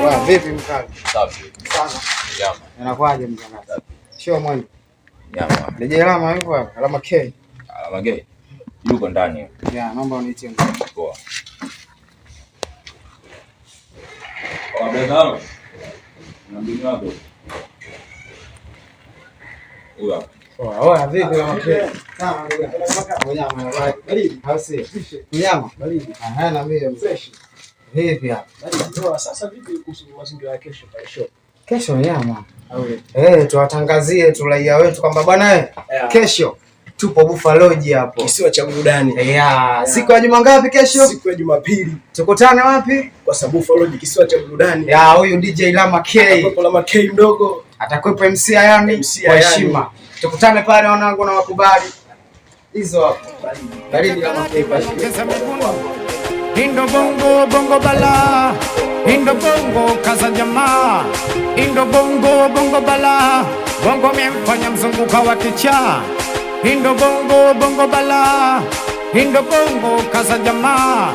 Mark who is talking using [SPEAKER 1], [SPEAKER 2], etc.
[SPEAKER 1] Vipi mkali?
[SPEAKER 2] Safi.
[SPEAKER 1] Sana.
[SPEAKER 2] Nyama.
[SPEAKER 1] Inakwaje mkali? Sio mwana.
[SPEAKER 2] Nyama.
[SPEAKER 1] Nije alama yuko hapa, alama K.
[SPEAKER 2] Alama K. Yuko ndani.
[SPEAKER 1] Ya, naomba unitie
[SPEAKER 2] poa. Kwa bega. Na mbinu wako. Uya.
[SPEAKER 1] Poa, vipi alama K? Sawa, nyama. Baridi. Hausi. Nyama. Baridi. Aha, na mimi fresh. Vipi hapa?
[SPEAKER 3] Baridi. Sasa vipi kuhusu mazingira ya kesho kesho?
[SPEAKER 1] Kesho nyama. Tuwatangazie tu raia wetu kwamba bwana kesho tupo Buffalo Lodge hapo.
[SPEAKER 3] Kisiwa cha burudani.
[SPEAKER 1] Siku ya juma ngapi kesho?
[SPEAKER 3] Siku ya Jumapili.
[SPEAKER 1] Tukutane wapi?
[SPEAKER 3] Kwa sababu Buffalo Lodge kisiwa cha burudani.
[SPEAKER 1] Huyu DJ Lama K.
[SPEAKER 3] Atakuwepo Lama K mdogo.
[SPEAKER 1] Atakuwepo MC yani kwa heshima. Tukutane pale wanangu na wakubali. Hizo hapo. Baridi Lama K pale.
[SPEAKER 4] Indo bongo bongo bala, Indo bongo kaza jamaa, Indo bongo bongo bala, bongo memfanya mzunguka wa kichaa. Indo bongo bongo bala, Indo bongo kaza jamaa.